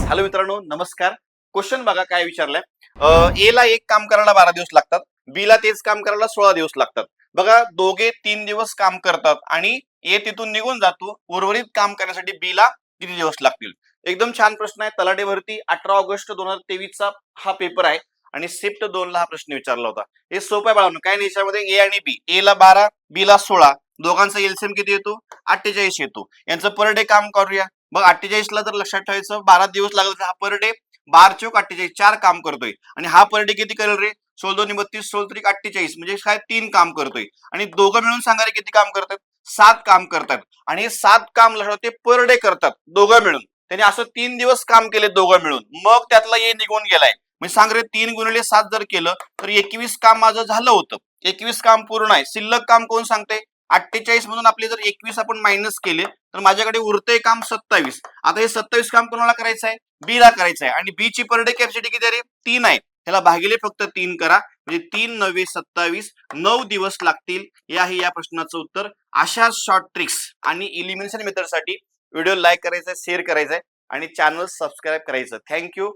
Hello मित्रांनो, नमस्कार. Question बघा काय विचारलंय. ए ला एक काम करायला 12 दिवस लागतात, बी ला तेच काम करायला 16 दिवस लागतात. बघा, दोघे 3 दिवस काम करतात आणि ए तिथून निघून जातो. उर्वरित काम करण्यासाठी बी ला किती दिवस लागतील? एकदम छान प्रश्न आहे. तलाठी भरती 18 ऑगस्ट 2023 चा हा पेपर आहे आणि शिफ्ट 2 ला हा प्रश्न विचारला होता. हे सोपं आहे बाळांनो. काय नाही, याच्यामध्ये ए आणि बी, ए ला 12, बी ला 16, दोघांचा एलसीएम किती येतो? 48 येतो. यांचं पर डे काम करूया. मग 48 ला जर लक्षात ठेवायचं 12 दिवस लागले, हा पर डे 12 चोक 48 4 काम करतोय. आणि हा पर डे किती करेल रे? 16 दोन्ही 32, 16 त्रिक 48, म्हणजे काय 3 काम करतोय. आणि दोघं मिळून सांगा रे किती काम करतात? 7 काम करतात. आणि हे 7 काम लक्षात ते पर डे करतात दोघं मिळून. त्यांनी असं 3 दिवस काम केले दोघं मिळून, मग त्यातला ए निघून गेलाय. म्हणजे सांग रे, 3 गुणिले 7 जर केलं तर 21 काम माझं झालं होतं. 21 काम पूर्ण आहे. शिल्लक काम कोण सांगते? 48 मधून आपले जर 21 आपण मायनस केले तर माझ्याकडे उरतंय काम 27. आता हे 27 काम कोणाला करायचं आहे? बी ला करायचं आहे. आणि बी ची पर डे कॅपॅसिटी किती आहे रे? 3 आहे. त्याला भागिले फक्त 3 करा, म्हणजे 3 9 27, 9 दिवस लागतील. हे आहे या प्रश्नाचं उत्तर. अशा शॉर्ट ट्रिक्स आणि इलिमिनेशन मेथडसाठी व्हिडिओ लाईक करायचा, शेअर करायचा आणि चॅनल सबस्क्राईब करायचं. थँक्यू.